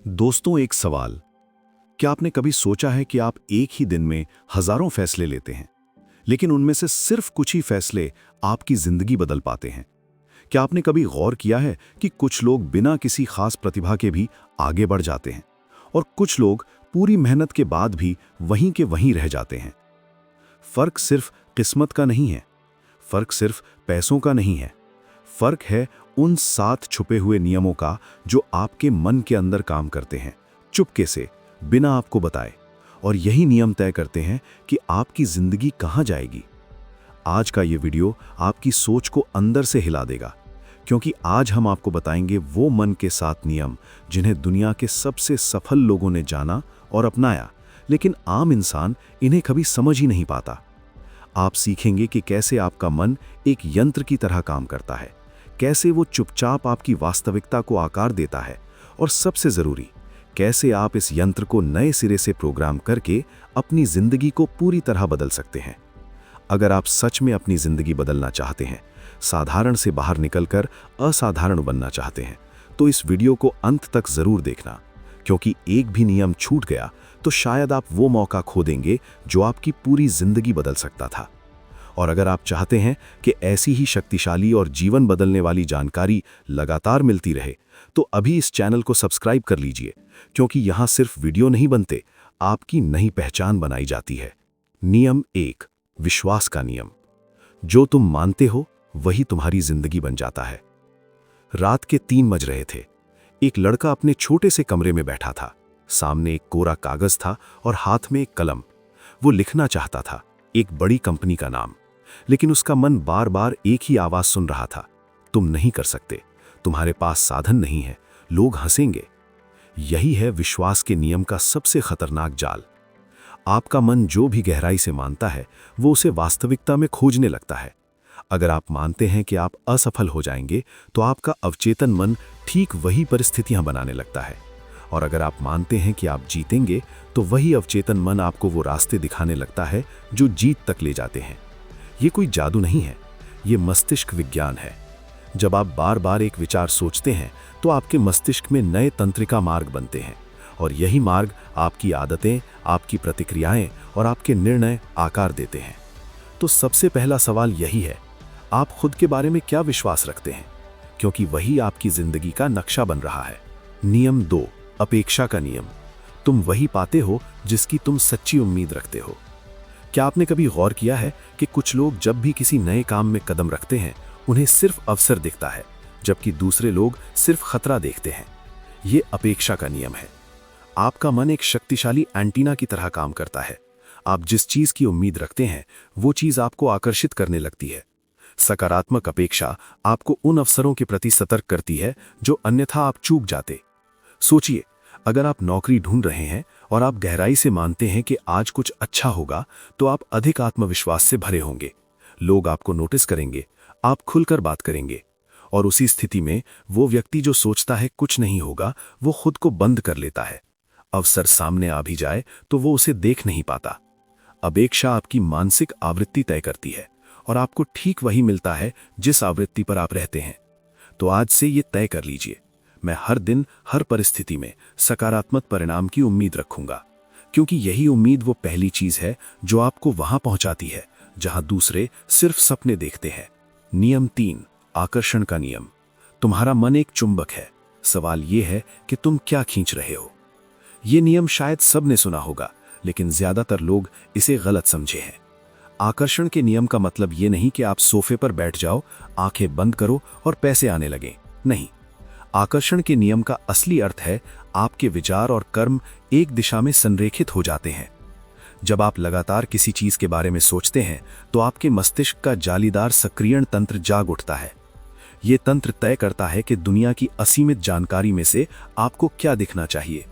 दोस्तों, एक सवाल। क्या आपने कभी सोचा है कि आप एक ही दिन में हजारों फैसले लेते हैं, लेकिन उनमें से सिर्फ कुछ ही फैसले आपकी जिंदगी बदल पाते हैं? क्या आपने कभी गौर किया है कि कुछ लोग बिना किसी खास प्रतिभा के भी आगे बढ़ जाते हैं और कुछ लोग पूरी मेहनत के बाद भी वहीं के वहीं रह जाते हैं? फर्क सिर्फ किस्मत का नहीं है, फर्क सिर्फ पैसों का नहीं है, फर्क है उन 7 छुपे हुए नियमों का जो आपके मन के अंदर काम करते हैं, चुपके से, बिना आपको बताए। और यही नियम तय करते हैं कि आपकी जिंदगी कहां जाएगी। आज का ये वीडियो आपकी सोच को अंदर से हिला देगा, क्योंकि आज हम आपको बताएंगे वो मन के 7 नियम जिन्हें दुनिया के सबसे सफल लोगों ने जाना और अपनाया, लेकिन आम इंसान इन्हें कभी समझ ही नहीं पाता। आप सीखेंगे कि कैसे आपका मन एक यंत्र की तरह काम करता है, कैसे वो चुपचाप आपकी वास्तविकता को आकार देता है, और सबसे जरूरी, कैसे आप इस यंत्र को नए सिरे से प्रोग्राम करके अपनी जिंदगी को पूरी तरह बदल सकते हैं। अगर आप सच में अपनी जिंदगी बदलना चाहते हैं, साधारण से बाहर निकलकर असाधारण बनना चाहते हैं, तो इस वीडियो को अंत तक जरूर देखना, क्योंकि एक भी नियम छूट गया तो शायद आप वो मौका खो देंगे जो आपकी पूरी जिंदगी बदल सकता था। और अगर आप चाहते हैं कि ऐसी ही शक्तिशाली और जीवन बदलने वाली जानकारी लगातार मिलती रहे, तो अभी इस चैनल को सब्सक्राइब कर लीजिए, क्योंकि यहाँ सिर्फ वीडियो नहीं बनते, आपकी नई पहचान बनाई जाती है। नियम 1, विश्वास का नियम। जो तुम मानते हो वही तुम्हारी जिंदगी बन जाता है। रात के 3 बज रहे थे। एक लड़का अपने छोटे से कमरे में बैठा था। सामने एक कोरा कागज था और हाथ में एक कलम। वो लिखना चाहता था एक बड़ी कंपनी का नाम, लेकिन उसका मन बार बार एक ही आवाज सुन रहा था, तुम नहीं कर सकते, तुम्हारे पास साधन नहीं है, लोग हंसेंगे। यही है विश्वास के नियम का सबसे खतरनाक जाल। आपका मन जो भी गहराई से मानता है, वो उसे वास्तविकता में खोजने लगता है। अगर आप मानते हैं कि आप असफल हो जाएंगे, तो आपका अवचेतन मन ठीक वही परिस्थितियां बनाने लगता है। और अगर आप मानते हैं कि आप जीतेंगे, तो वही अवचेतन मन आपको वो रास्ते दिखाने लगता है जो जीत तक ले जाते हैं। ये कोई जादू नहीं है, ये मस्तिष्क विज्ञान है। जब आप बार बार एक विचार सोचते हैं, तो आपके मस्तिष्क में नए तंत्रिका मार्ग बनते हैं, और यही मार्ग आपकी आदतें, आपकी प्रतिक्रियाएं और आपके निर्णय आकार देते हैं। तो सबसे पहला सवाल यही है, आप खुद के बारे में क्या विश्वास रखते हैं, क्योंकि वही आपकी जिंदगी का नक्शा बन रहा है। नियम 2, अपेक्षा का नियम। तुम वही पाते हो जिसकी तुम सच्ची उम्मीद रखते हो। क्या आपने कभी गौर किया है कि कुछ लोग जब भी किसी नए काम में कदम रखते हैं, उन्हें सिर्फ अवसर दिखता है, जबकि दूसरे लोग सिर्फ खतरा देखते हैं? ये अपेक्षा का नियम है। आपका मन एक शक्तिशाली एंटीना की तरह काम करता है। आप जिस चीज की उम्मीद रखते हैं, वो चीज आपको आकर्षित करने लगती है। सकारात्मक अपेक्षा आपको उन अवसरों के प्रति सतर्क करती है जो अन्यथा आप चूक जाते। सोचिए, अगर आप नौकरी ढूंढ रहे हैं और आप गहराई से मानते हैं कि आज कुछ अच्छा होगा, तो आप अधिक आत्मविश्वास से भरे होंगे। लोग आपको नोटिस करेंगे, आप खुलकर बात करेंगे। और उसी स्थिति में वो व्यक्ति जो सोचता है कुछ नहीं होगा, वो खुद को बंद कर लेता है। अवसर सामने आ भी जाए तो वो उसे देख नहीं पाता। अपेक्षा आपकी मानसिक आवृत्ति तय करती है, और आपको ठीक वही मिलता है जिस आवृत्ति पर आप रहते हैं। तो आज से ये तय कर लीजिए, मैं हर दिन, हर परिस्थिति में सकारात्मक परिणाम की उम्मीद रखूंगा, क्योंकि यही उम्मीद वो पहली चीज है जो आपको वहां पहुंचाती है जहां दूसरे सिर्फ सपने देखते हैं। नियम 3, आकर्षण का नियम। तुम्हारा मन एक चुंबक है, सवाल यह है कि तुम क्या खींच रहे हो। यह नियम शायद सबने सुना होगा, लेकिन ज्यादातर लोग इसे गलत समझे हैं। आकर्षण के नियम का मतलब ये नहीं कि आप सोफे पर बैठ जाओ, आंखें बंद करो और पैसे आने लगे। नहीं, आकर्षण के नियम का असली अर्थ है आपके विचार और कर्म एक दिशा में संरेखित हो जाते हैं। जब आप लगातार किसी चीज के बारे में सोचते हैं, तो आपके मस्तिष्क का जालीदार सक्रियण तंत्र जाग उठता है। यह तंत्र तय करता है कि दुनिया की असीमित जानकारी में से आपको क्या दिखना चाहिए।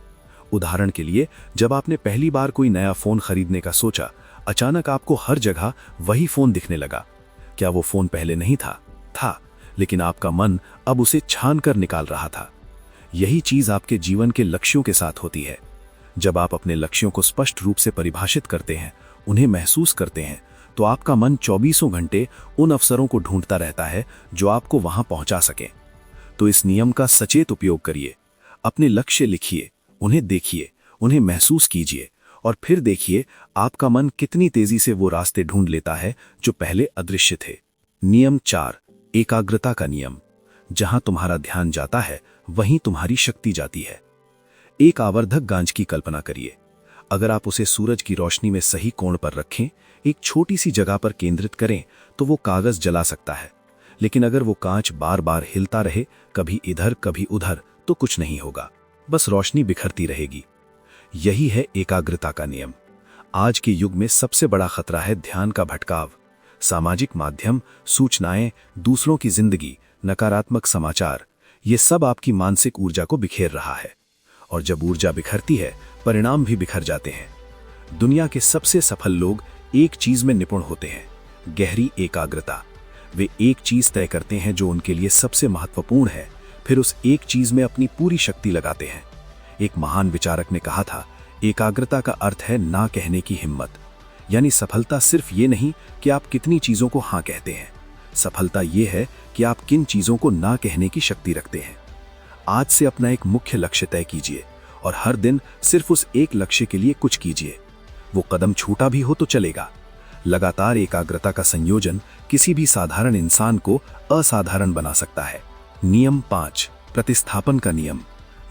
उदाहरण के लिए, जब आपने पहली बार कोई नया फोन खरीदने का सोचा, अचानक आपको हर जगह वही फोन दिखने लगा। क्या वो फोन पहले नहीं था? था, लेकिन आपका मन अब उसे छान कर निकाल रहा था। यही चीज आपके जीवन के लक्ष्यों के साथ होती है। जब आप अपने लक्ष्यों को स्पष्ट रूप से परिभाषित करते हैं, उन्हें महसूस करते हैं, तो आपका मन 24 घंटे उन अवसरों को ढूंढता रहता है जो आपको वहां पहुंचा सके। तो इस नियम का सचेत उपयोग करिए। अपने लक्ष्य लिखिए उन्हें देखिए, उन्हें महसूस कीजिए और फिर देखिए आपका मन कितनी तेजी से वो रास्ते ढूंढ लेता है जो पहले अदृश्य थे। नियम 4, एकाग्रता का नियम। जहां तुम्हारा ध्यान जाता है वहीं तुम्हारी शक्ति जाती है। एक आवर्धक गांज की कल्पना करिए। अगर आप उसे सूरज की रोशनी में सही कोण पर रखें, एक छोटी सी जगह पर केंद्रित करें, तो वो कागज जला सकता है। लेकिन अगर वो कांच बार बार हिलता रहे, कभी इधर कभी उधर, तो कुछ नहीं होगा, बस रोशनी बिखरती रहेगी। यही है एकाग्रता का नियम। आज के युग में सबसे बड़ा खतरा है ध्यान का भटकाव। सामाजिक माध्यम, सूचनाएं, दूसरों की जिंदगी, नकारात्मक समाचार, ये सब आपकी मानसिक ऊर्जा को बिखेर रहा है। और जब ऊर्जा बिखरती है, परिणाम भी बिखर जाते हैं। दुनिया के सबसे सफल लोग एक चीज में निपुण होते हैं, गहरी एकाग्रता। वे एक चीज तय करते हैं जो उनके लिए सबसे महत्वपूर्ण है, फिर उस एक चीज में अपनी पूरी शक्ति लगाते हैं। एक महान विचारक ने कहा था, एकाग्रता का अर्थ है ना कहने की हिम्मत। यानी सफलता सिर्फ ये नहीं कि आप कितनी चीजों को हाँ कहते हैं, सफलता ये है कि आप किन चीजों को ना कहने की शक्ति रखते हैं। आज से अपना एक मुख्य लक्ष्य तय कीजिए और हर दिन सिर्फ उस एक लक्ष्य के लिए कुछ कीजिए। वो कदम छोटा भी हो तो चलेगा। लगातार एकाग्रता का संयोजन किसी भी साधारण इंसान को असाधारण बना सकता है। नियम 5, प्रतिस्थापन का नियम।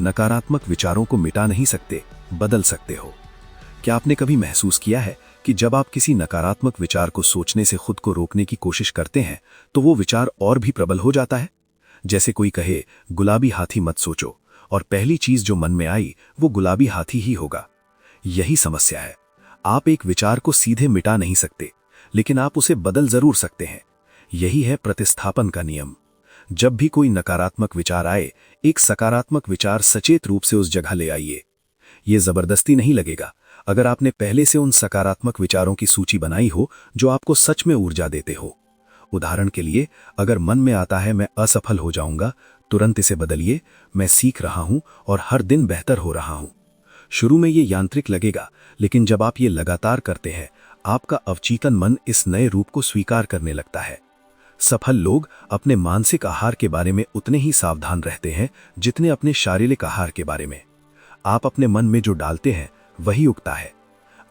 नकारात्मक विचारों को मिटा नहीं सकते, बदल सकते हो। क्या आपने कभी महसूस किया है कि जब आप किसी नकारात्मक विचार को सोचने से खुद को रोकने की कोशिश करते हैं, तो वो विचार और भी प्रबल हो जाता है? जैसे कोई कहे, गुलाबी हाथी मत सोचो, और पहली चीज जो मन में आई वो गुलाबी हाथी ही होगा। यही समस्या है। आप एक विचार को सीधे मिटा नहीं सकते, लेकिन आप उसे बदल जरूर सकते हैं। यही है प्रतिस्थापन का नियम। जब भी कोई नकारात्मक विचार आए, एक सकारात्मक विचार सचेत रूप से उस जगह ले आइए। ये जबरदस्ती नहीं लगेगा। अगर आपने पहले से उन सकारात्मक विचारों की सूची बनाई हो जो आपको सच में ऊर्जा देते हो। उदाहरण के लिए, अगर मन में आता है मैं असफल हो जाऊंगा, तुरंत इसे बदलिए, मैं सीख रहा हूं और हर दिन बेहतर हो रहा हूं। शुरू में ये यांत्रिक लगेगा, लेकिन जब आप ये लगातार करते हैं, आपका अवचेतन मन इस नए रूप को स्वीकार करने लगता है। सफल लोग अपने मानसिक आहार के बारे में उतने ही सावधान रहते हैं जितने अपने शारीरिक आहार के बारे में। आप अपने मन में जो डालते हैं वही उगता है।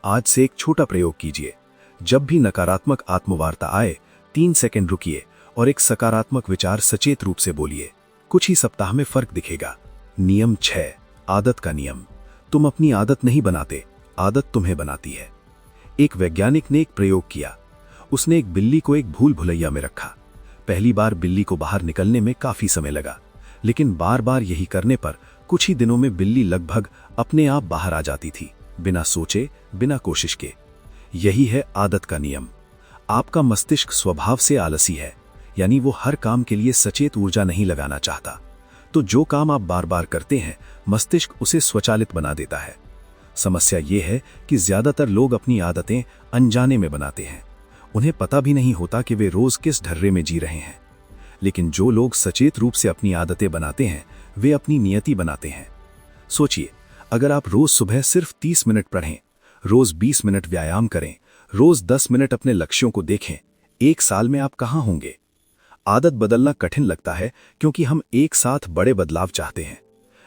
आज से एक छोटा प्रयोग कीजिए। जब भी नकारात्मक आत्मवार्ता आए, 3 सेकंड रुकिए और एक सकारात्मक विचार सचेत रूप से बोलिए। कुछ ही सप्ताह में फर्क दिखेगा। नियम 6, आदत का नियम। तुम अपनी आदत नहीं बनाते, आदत तुम्हें बनाती है। एक वैज्ञानिक ने एक प्रयोग किया। उसने एक बिल्ली को एक भूल भुलैया में रखा। पहली बार बिल्ली को बाहर निकलने में काफी समय लगा, लेकिन बार बार यही करने पर कुछ ही दिनों में बिल्ली लगभग अपने आप बाहर आ जाती थी, बिना सोचे, बिना कोशिश के। यही है आदत का नियम। आपका मस्तिष्क स्वभाव से आलसी है, यानी वो हर काम के लिए सचेत ऊर्जा नहीं लगाना चाहता। तो जो काम आप बार बार करते हैं, मस्तिष्क उसे स्वचालित बना देता है। समस्या ये है कि ज्यादातर लोग अपनी आदतें अनजाने में बनाते हैं। उन्हें पता भी नहीं होता कि वे रोज किस ढर्रे में जी रहे हैं। लेकिन जो लोग सचेत रूप से अपनी आदतें बनाते हैं, वे अपनी नियति बनाते हैं। सोचिए, अगर आप रोज सुबह सिर्फ 30 मिनट पढ़ें, रोज 20 मिनट व्यायाम करें, रोज 10 मिनट अपने लक्ष्यों को देखें, 1 साल में आप कहां होंगे? आदत बदलना कठिन लगता है क्योंकि हम एक साथ बड़े बदलाव चाहते हैं,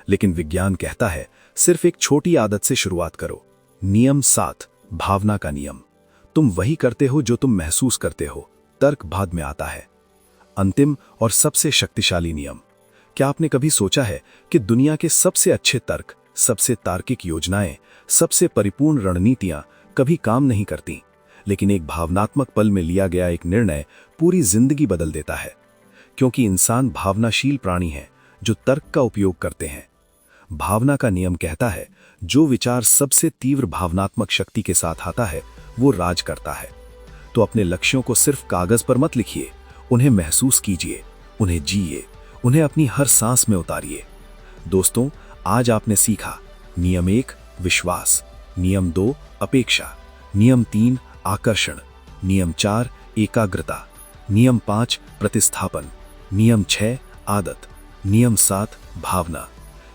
लेकिन विज्ञान कहता है सिर्फ एक छोटी आदत से शुरुआत करो। नियम 7, भावना का नियम। तुम वही करते हो जो तुम महसूस करते हो, तर्क बाद में आता है। अंतिम और सबसे शक्तिशाली नियम। क्या आपने कभी सोचा है कि दुनिया के सबसे अच्छे तर्क, सबसे तार्किक योजनाएं, सबसे परिपूर्ण रणनीतियां कभी काम नहीं करती, लेकिन एक भावनात्मक पल में लिया गया एक निर्णय पूरी जिंदगी बदल देता है। क्योंकि इंसान भावनाशील प्राणी है जो तर्क का उपयोग करते हैं। भावना का नियम कहता है, जो विचार सबसे तीव्र भावनात्मक शक्ति के साथ आता है वो राज करता है। तो अपने लक्ष्यों को सिर्फ कागज पर मत लिखिए, उन्हें महसूस कीजिए, उन्हें जिए, उन्हें अपनी हर सांस में उतारिए। दोस्तों, आज आपने सीखा नियम 1 विश्वास, नियम 2 अपेक्षा, नियम 3 आकर्षण, नियम 4 एकाग्रता, नियम 5 प्रतिस्थापन, नियम 6 आदत, नियम 7 भावना।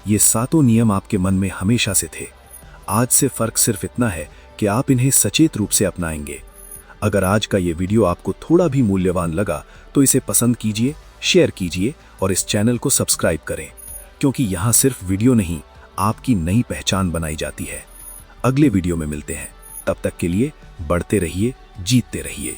ये सातों नियम आपके मन में हमेशा से थे। आज से फर्क सिर्फ इतना है कि आप इन्हें सचेत रूप से अपनाएंगे। अगर आज का ये वीडियो आपको थोड़ा भी मूल्यवान लगा तो इसे पसंद कीजिए, शेयर कीजिए और इस चैनल को सब्सक्राइब करें, क्योंकि यहाँ सिर्फ वीडियो नहीं, आपकी नई पहचान बनाई जाती है। अगले वीडियो में मिलते हैं, तब तक के लिए बढ़ते रहिए, जीतते रहिए।